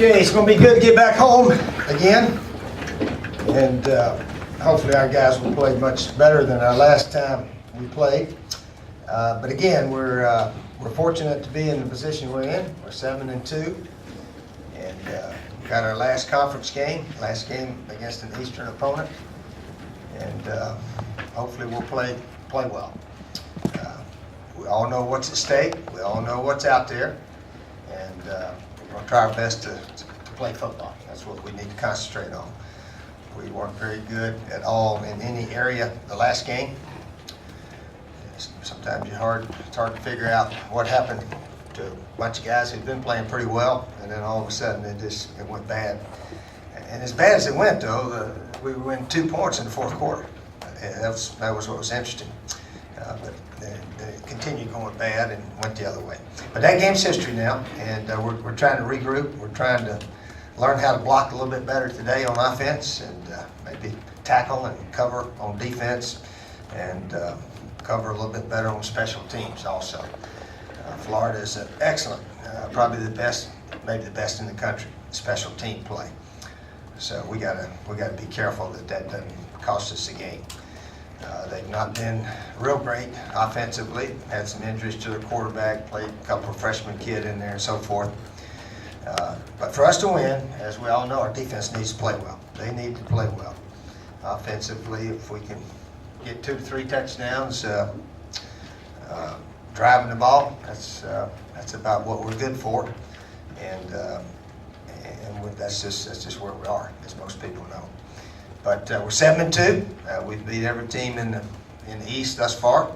Okay, it's going to be good to get back home again, and hopefully our guys will play much better than our last time we played. But again, we're fortunate to be in the position we're in. We're 7-2, and we got our last conference game, against an Eastern opponent, and hopefully we'll play well. We all know what's at stake. We all know what's out there, and we're going to try our best to play football. That's what we need to concentrate on. We weren't very good at all in any area the last game. Sometimes it's hard to figure out what happened to a bunch of guys who've been playing pretty well, and then all of a sudden it went bad. And as bad as it went, though, we win 2 points in the fourth quarter. That was what was interesting. But it continued going bad and went the other way. But that game's history now, and we're trying to regroup. We're trying to learn how to block a little bit better today on offense, and maybe tackle and cover on defense, and cover a little bit better on special teams also. Florida is excellent, probably the best, maybe the best in the country, special team play. So we gotta be careful that doesn't cost us a game. They've not been real great offensively. Had some injuries to their quarterback, played a couple of freshman kid in there and so forth. But for us to win, as we all know, our defense needs to play well. They need to play well. Offensively, if we can get 2 to 3 touchdowns, driving the ball, that's about what we're good for. And that's just where we are, as most people know. But we're 7-2. We've beat every team in the East thus far.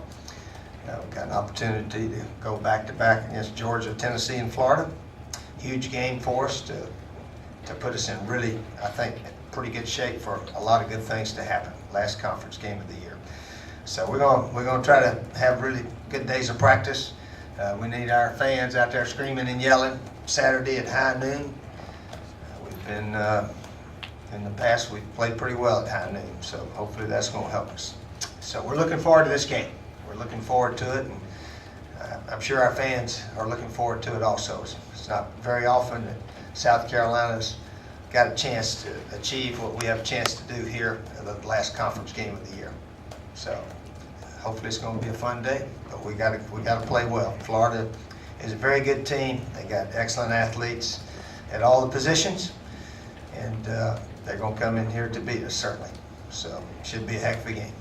We've got an opportunity to go back-to-back against Georgia, Tennessee, and Florida. Huge game for us to put us in really, I think, pretty good shape for a lot of good things to happen. Last conference game of the year. So we're gonna try to have really good days of practice. We need our fans out there screaming and yelling Saturday at high noon. We've been in the past, we've played pretty well at high noon, so hopefully that's going to help us. So we're looking forward to this game. We're looking forward to it, and I'm sure our fans are looking forward to it also. It's not very often that South Carolina's got a chance to achieve what we have a chance to do here in the last conference game of the year. So hopefully it's going to be a fun day, but we got to play well. Florida is a very good team. They got excellent athletes at all the positions, and they're going to come in here to beat us, certainly. So it should be a heck of a game.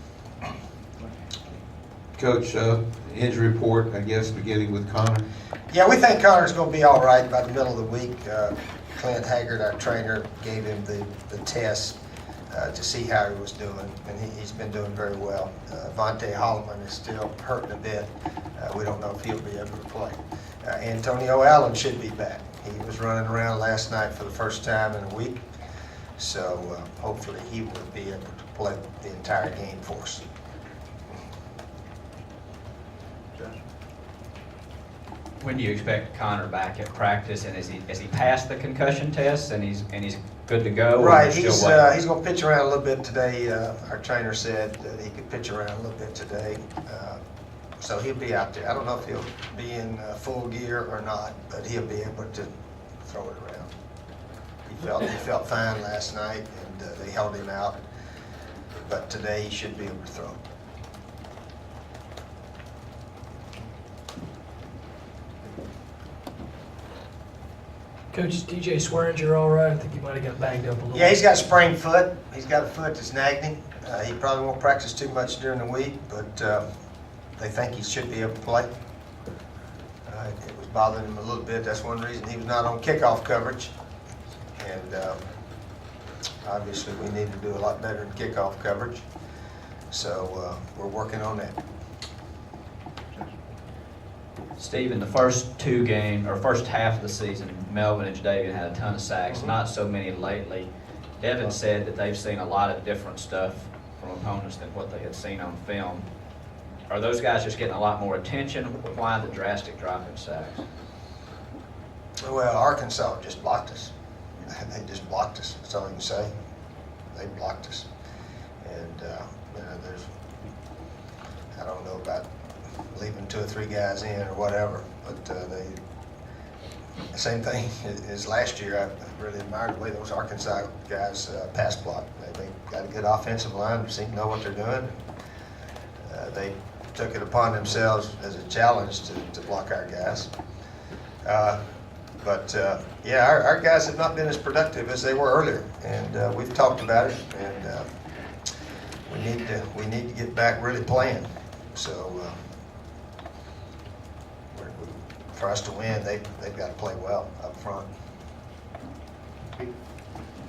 Coach, injury report, I guess, beginning with Connor. Yeah, we think Connor's going to be all right by the middle of the week. Clint Haggard, our trainer, gave him the test to see how he was doing, and he's been doing very well. Vontae Holloman is still hurting a bit. We don't know if he'll be able to play. Antonio Allen should be back. He was running around last night for the first time in a week. So hopefully he will be able to play the entire game for us. When do you expect Connor back at practice, and has he passed the concussion test and he's good to go? Right, he's going to pitch around a little bit today. Our trainer said that he could pitch around a little bit today, so he'll be out there. I don't know if he'll be in full gear or not, but he'll be able to throw it around. He felt fine last night, and they held him out. But today he should be able to throw. Coach, DJ Swearinger all right? I think he might have got banged up a little. Yeah, he's got a sprained foot. He's got a foot that's nagged him. He probably won't practice too much during the week, but they think he should be able to play. It was bothering him a little bit. That's one reason he was not on kickoff coverage. And obviously we need to do a lot better in kickoff coverage. So we're working on that. Steve, in the first half of the season, Melvin and David had a ton of sacks, not so many lately. Devin said that they've seen a lot of different stuff from opponents than what they had seen on film. Are those guys just getting a lot more attention? Why the drastic drop in sacks? Well, Arkansas just blocked us. They just blocked us. That's all you can say. They blocked us. And I don't know about leaving 2 or 3 guys in or whatever, but Same thing as last year. I really admired the way those Arkansas guys pass block. They got a good offensive line, seem to know what they're doing. They took it upon themselves as a challenge to block our guys. Yeah, our guys have not been as productive as they were earlier, and we've talked about it, and we need to get back really playing. So for us to win, they've got to play well up front.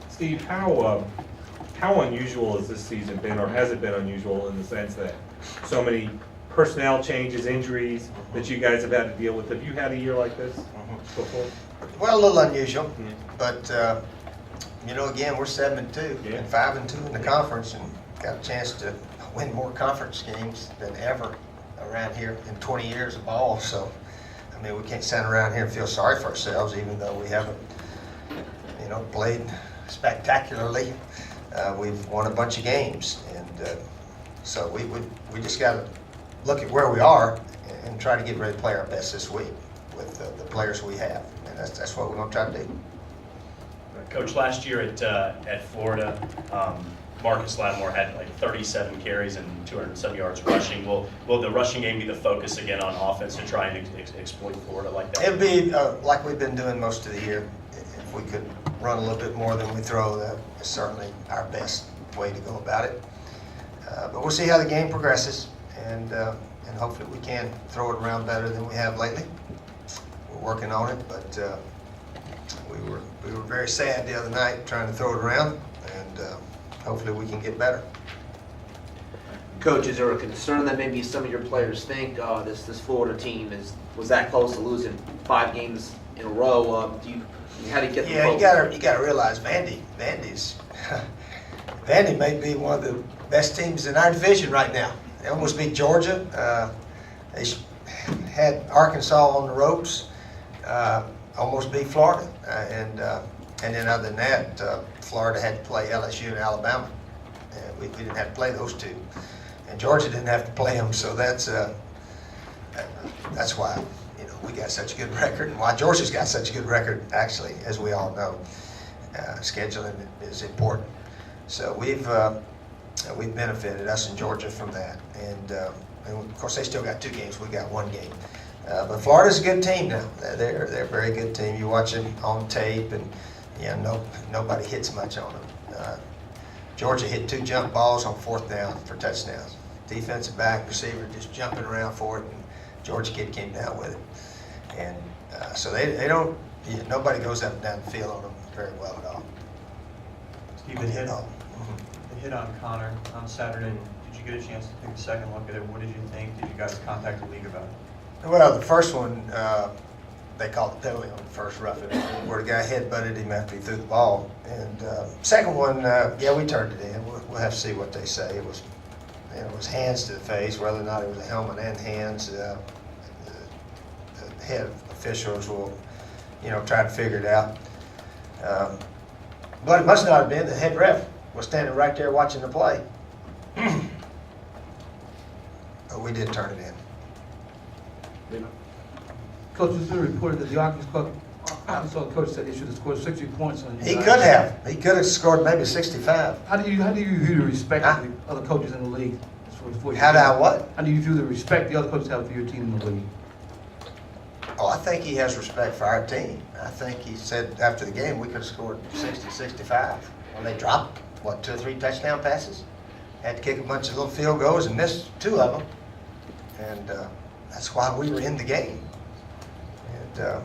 Steve, how unusual has this season been, or has it been unusual in the sense that so many personnel changes, injuries that you guys have had to deal with? Have you had a year like this before? Well, a little unusual, but again, we're 7-2 Yeah. and 5-2 in the conference, and got a chance to win more conference games than ever around here in 20 years of ball. So, I mean, we can't stand around here and feel sorry for ourselves, even though we haven't, played spectacularly. We've won a bunch of games, and so we just got to look at where we are and try to get ready to play our best this week with the players we have, and that's what we're going to try to do. Coach, last year at Florida, Marcus Lattimore had like 37 carries and 207 yards rushing. Will the rushing game be the focus again on offense to try and exploit Florida like that? It'll be like we've been doing most of the year. If we could run a little bit more than we throw, that is certainly our best way to go about it. But we'll see how the game progresses, and hopefully we can throw it around better than we have lately. We're working on it, but we were very sad the other night trying to throw it around, and hopefully we can get better. Coach, is there a concern that maybe some of your players think this Florida team was that close to losing 5 games in a row? How do you get the Yeah, focus? you gotta realize Vandy may be one of the best teams in our division right now. They almost beat Georgia. They had Arkansas on the ropes. Almost beat Florida, and then other than that, Florida had to play LSU and Alabama. We didn't have to play those two, and Georgia didn't have to play them. So that's why we got such a good record, and why Georgia's got such a good record. Actually, as we all know, scheduling is important. So we've benefited, us in Georgia, from that, and of course they still got 2 games. We got 1 game. But Florida's a good team now. They're a very good team. You watch them on tape, and nobody hits much on them. Georgia hit 2 jump balls on 4th down for touchdowns. Defensive back, receiver just jumping around for it, and Georgia kid came down with it. And so they don't. Nobody goes up and down the field on them very well at all. Steve, the hit on Connor on Saturday, did you get a chance to take a second look at it? What did you think? Did you guys contact the league about it? Well, the first one, they called the penalty on the first roughing, where the guy headbutted him after he threw the ball. And second one, we turned it in. We'll have to see what they say. It was hands to the face, whether or not it was a helmet and hands. The head officials will, try to figure it out. But it must not have been. The head ref was standing right there watching the play. But we did turn it in. Coach, it's been reported that the Arkansas coach said he should have scored 60 points on you. He could have. He could have scored maybe 65. How do you view the respect of the other coaches in the league? How do I what? How do you view the respect the other coaches have for your team in the league? Oh, I think he has respect for our team. I think he said after the game we could have scored 60, 65. When they dropped, 2 or 3 touchdown passes? Had to kick a bunch of little field goals and missed 2 of them. And that's why we were in the game. And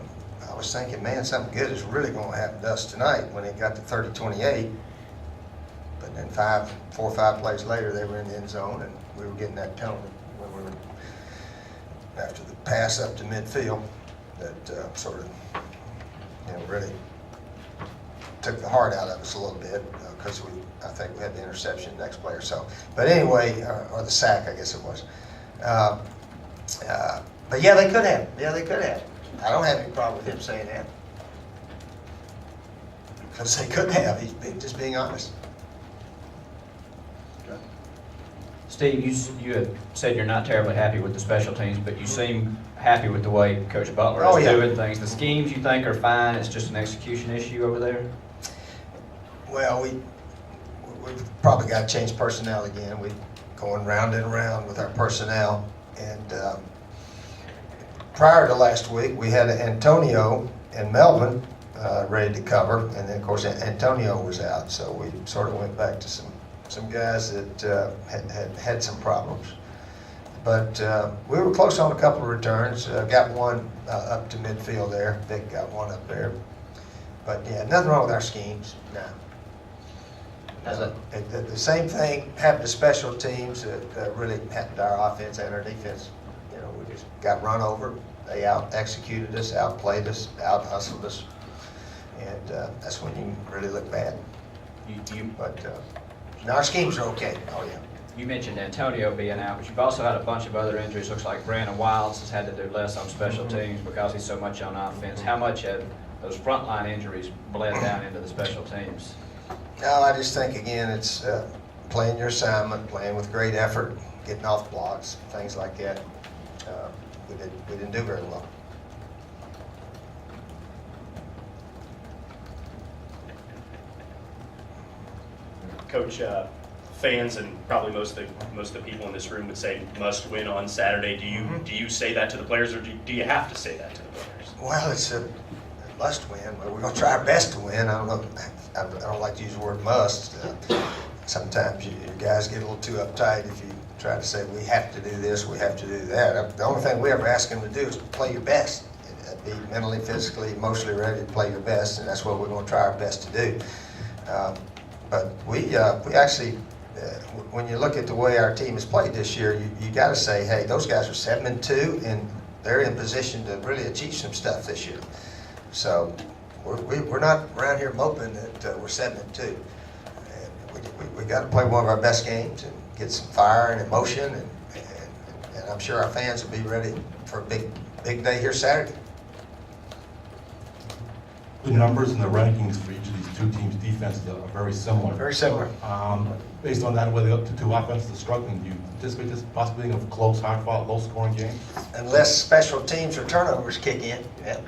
I was thinking, man, something good is really going to happen to us tonight when it got to 30-28. But then 4 or 5 plays later, they were in the end zone, and we were getting that penalty when we were after the pass up to midfield that sort of, really took the heart out of us a little bit because I think we had the interception next play or so. But anyway, or the sack, I guess it was. But yeah, they could have. Yeah, they could have. I don't have any problem with him saying that. Because they could have. He's just being honest. Steve, you had said you're not terribly happy with the special teams, but you seem happy with the way Coach Butler Oh, is yeah. doing things. The schemes you think are fine, it's just an execution issue over there? Well, we've probably got to change personnel again. We're going round and around with our personnel. And prior to last week, we had Antonio and Melvin ready to cover. And then, of course, Antonio was out. So we sort of went back to some guys that had some problems. But we were close on a couple of returns. Got one up to midfield there. Vic got one up there. But yeah, nothing wrong with our schemes. No. How's that? The same thing happened to special teams that really happened to our offense and our defense. You know, we just got run over. They out-executed us, outplayed us, out-hustled us. And that's when you really look bad. But now our schemes are okay. Oh, yeah. You mentioned Antonio being out, but you've also had a bunch of other injuries. Looks like Brandon Wilds has had to do less on special teams because he's so much on offense. How much have those frontline injuries bled down into the special teams? No, I just think, again, it's playing your assignment, playing with great effort, getting off blocks, things like that. We didn't do very well. Coach, fans and probably most of the people in this room would say must win on Saturday. Do you say that to the players, or do you have to say that to the players? Well, it's a must win. But we're going to try our best to win. I don't know. I don't like to use the word must. Sometimes your guys get a little too uptight if you try to say we have to do this, we have to do that. The only thing we ever ask them to do is play your best. Be mentally, physically, emotionally ready to play your best, and that's what we're going to try our best to do. But we actually, when you look at the way our team has played this year, you got to say, hey, those guys are 7-2, and they're in position to really achieve some stuff this year. So we're not around here moping that we're 7-2. And we got to play one of our best games and get some fire and emotion, and I'm sure our fans will be ready for a big day here Saturday. The numbers and the rankings for each of these two teams' defenses are very similar. Very similar. Based on that, whether the two offenses are struggling, do you anticipate this possibly being a close, hard-fought, low-scoring game? Unless special teams or turnovers kick in, yeah.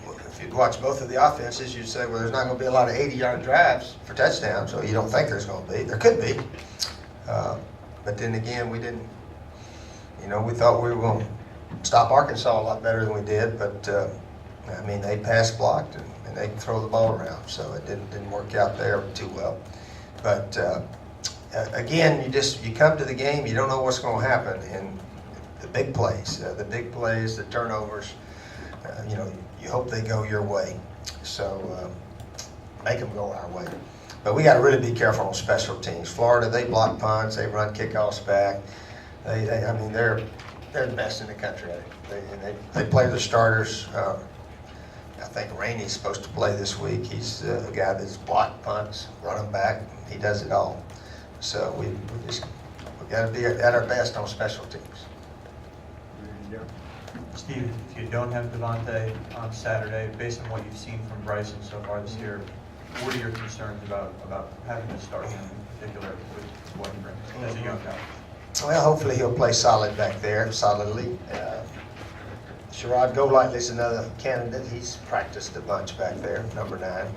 If you'd watch both of the offenses, you'd say, well, there's not going to be a lot of 80-yard drives for touchdowns, so you don't think there's going to be. There could be. But then again, we didn't, we thought we were going to stop Arkansas a lot better than we did, but I mean, they pass blocked and they can throw the ball around, so it didn't work out there too well. But again, you come to the game, you don't know what's going to happen, and the big plays, the turnovers, you hope they go your way. So make them go our way. But we got to really be careful on special teams. Florida, they block punts, they run kickoffs back. They're the best in the country at it. They play their starters. I think Rainey's supposed to play this week. He's a guy that's blocked punts, run them back. He does it all. So we got to be at our best on special teams. Steve, if you don't have Devontae on Saturday, based on what you've seen from Bryson so far this year, what are your concerns about having to start him in particular with what he brings as a young guy? Well, hopefully he'll play solid back there, solidly. Sherrod Golightly is another candidate. He's practiced a bunch back there, number 9.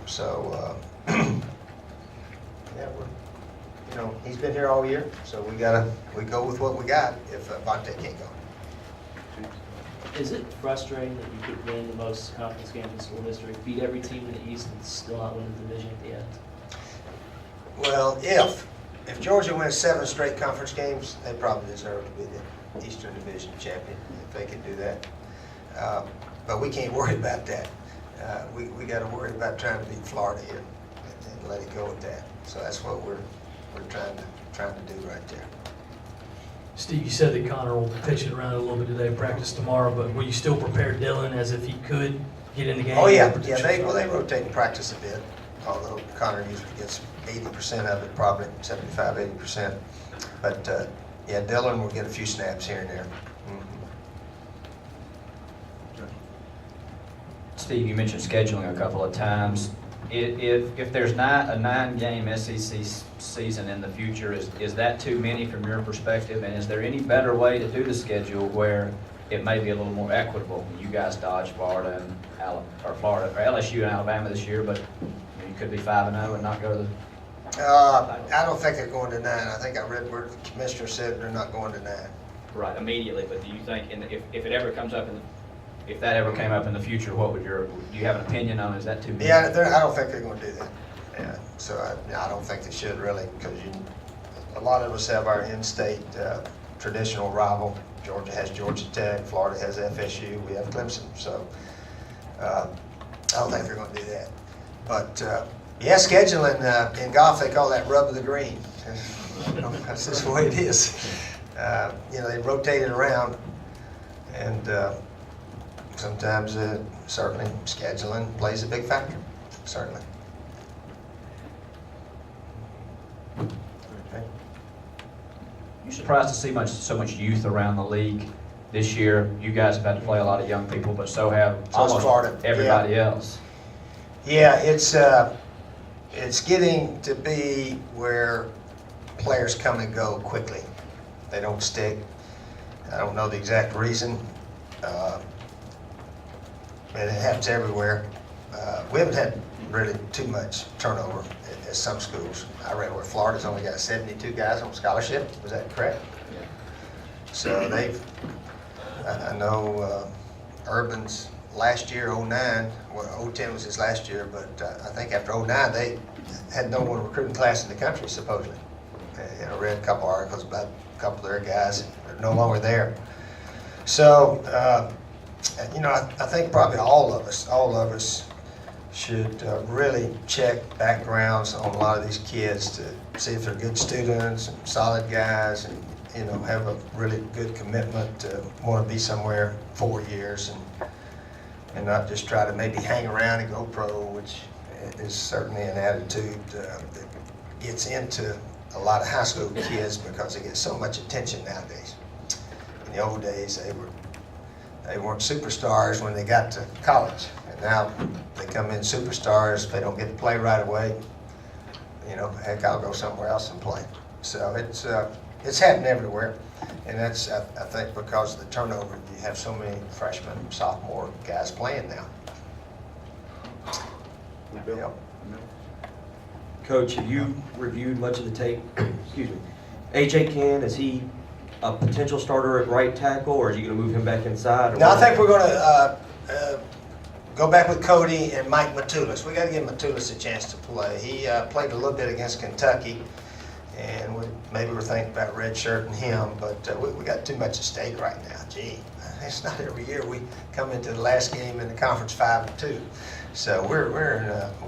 So, he's been here all year. So we go with what we got if Vontae can't go. Is it frustrating that you could win the most conference games in school history, beat every team in the East, and still not win the division at the end? Well, if Georgia wins 7 straight conference games, they probably deserve to be the Eastern Division champion if they can do that. But we can't worry about that. We got to worry about trying to beat Florida here and let it go at that. So that's what we're trying to do right there. Steve, you said that Connor will pitch it around a little bit today, practice tomorrow, but will you still prepare Dylan as if he could get in the game? Oh yeah, they rotate and practice a bit. Although Connor usually gets 80% of it, probably 75, 80%. But Dylan will get a few snaps here and there. Steve, you mentioned scheduling a couple of times. if there's a 9-game SEC season in the future, is that too many from your perspective? And is there any better way to do the schedule where it may be a little more equitable? You guys dodged Florida and LSU and Alabama this year, but you could be 5-0 and not go to the. I don't think they're going to 9. I think I read where the commissioner said they're not going to 9. Right, immediately, but do you think, if it ever comes up if that ever came up in the future, what would do you have an opinion on, is that too many? Yeah, I don't think they're going to do that. Yeah, so I don't think they should really, because a lot of us have our in-state traditional rival. Georgia has Georgia Tech, Florida has FSU, we have Clemson. So I don't think they're going to do that. But yeah, scheduling in golf, they call that rub of the green. That's just the way it is. They rotate it around, and sometimes certainly scheduling plays a big factor, certainly. Okay. You surprised to see so much youth around the league this year? You guys have had to play a lot of young people, but so have almost Florida. everybody else. Yeah, it's getting to be where players come and go quickly. They don't stick. I don't know the exact reason, and it happens everywhere. We haven't had really too much turnover at some schools. I read where Florida's only got 72 guys on scholarship. Was that correct? Yeah. So I know Urban's last year, 09, well, 010 was his last year, but I think after 09, they had no one recruiting class in the country, supposedly. And I read a couple articles about a couple of their guys that are no longer there. So, I think probably all of us should really check backgrounds on a lot of these kids to see if they're good students and solid guys, and have a really good commitment to want to be somewhere 4 years and not just try to maybe hang around and go pro, which is certainly an attitude that gets into a lot of high school kids because they get so much attention nowadays. In the old days, they weren't superstars when they got to college, and now they come in superstars. If they don't get to play right away, heck, I'll go somewhere else and play. So it's happening everywhere, and that's I think because of the turnover. You have so many freshmen, sophomore guys playing now. Yep. Coach, have you reviewed much of the tape? Excuse me. AJ Cann, is he a potential starter at right tackle, or is he going to move him back inside? No, I think we're going to go back with Cody and Mike Matulis. We got to give Matulis a chance to play. He played a little bit against Kentucky, and maybe we're thinking about redshirting him, but we got too much at stake right now. Gee, it's not every year we come into the last game in the conference 5-2. So we're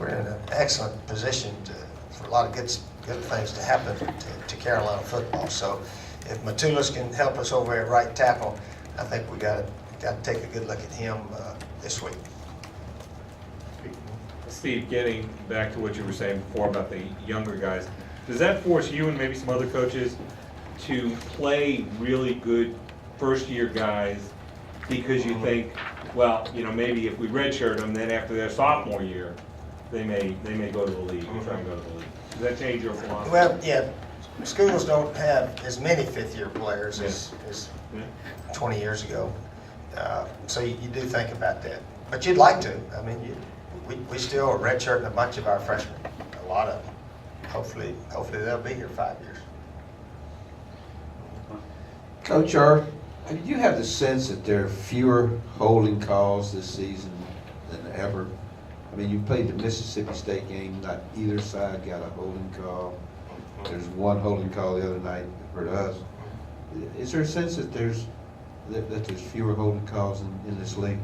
in an excellent position for a lot of good things to happen to Carolina football. So if Matulis can help us over at right tackle, I think we got to take a good look at him this week. Steve, getting back to what you were saying before about the younger guys, does that force you and maybe some other coaches to play really good first-year guys because you think, well, maybe if we redshirt them, then after their sophomore year, they may go to the league and try and go to the league? Does that change your philosophy? Well, yeah, schools don't have as many fifth-year players as 20 years ago, so you do think about that. But you'd like to. I mean, we still are redshirting a bunch of our freshmen, a lot of them. Hopefully they'll be here 5 years. Coach R, do you have the sense that there are fewer holding calls this season than ever? I mean, you played the Mississippi State game, not either side got a holding call. There's one holding call the other night for us. Is there a sense that there's fewer holding calls in this league?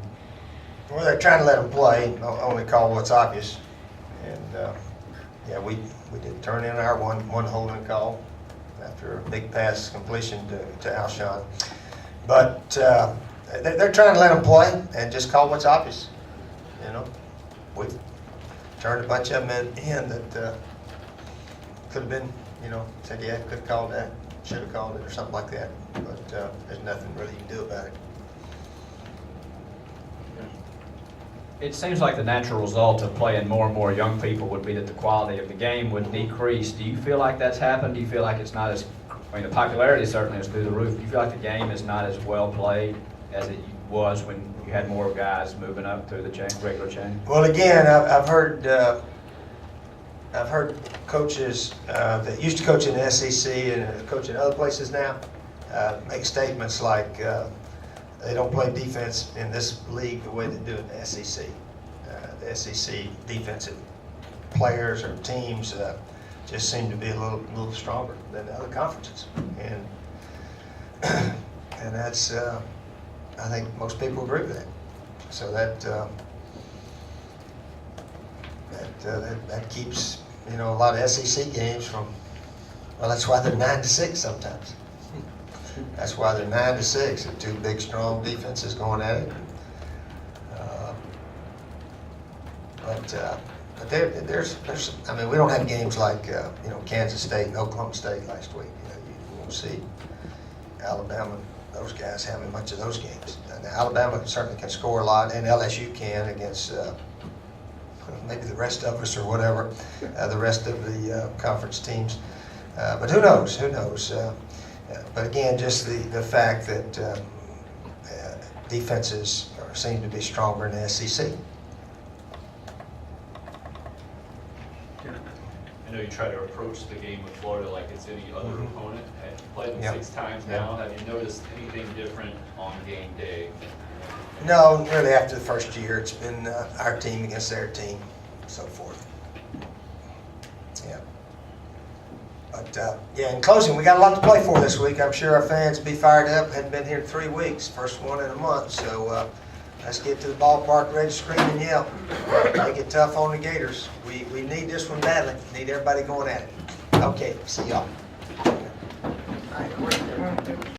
Well, they're trying to let them play, only call what's obvious. And yeah, we did turn in our one holding call after a big pass completion to Alshon. But they're trying to let them play and just call what's obvious. We turned a bunch of them in that could have been, said, yeah, could have called that, should have called it, or something like that. But there's nothing really you can do about it. It seems like the natural result of playing more and more young people would be that the quality of the game would decrease. Do you feel like that's happened? Do you feel like it's not as, I mean, the popularity certainly is through the roof. Do you feel like the game is not as well played as it was when you had more guys moving up through the chain, regular chain? Well, again, I've heard coaches that used to coach in the SEC and coach in other places now make statements like they don't play defense in this league the way they do in the SEC. The SEC defensive players or teams just seem to be a little stronger than the other conferences, and that's I think most people agree with that. So that keeps, you know, a lot of SEC games from, well, that's why they're 9-6 sometimes. That's why they're 9-6, and two big, strong defenses going at it. But there's, I mean, we don't have games like, you know, Kansas State and Oklahoma State last week. You know, you won't see Alabama, those guys having much of those games. And Alabama certainly can score a lot, and LSU can against maybe the rest of us or whatever, the rest of the conference teams. But who knows? Who knows? But again, just the fact that defenses seem to be stronger in the SEC. I know you try to approach the game with Florida like it's any other opponent. You've played them Yep. 6 times now. Have you noticed anything different on game day? No, really after the first year, it's been our team against their team, so forth. Yeah. But yeah, in closing, we got a lot to play for this week. I'm sure our fans will be fired up. Hadn't been here in 3 weeks, first one in a month. So let's get to the ballpark ready to scream and yell. Make it tough on the Gators. We need this one badly. Need everybody going at it. Okay, see y'all.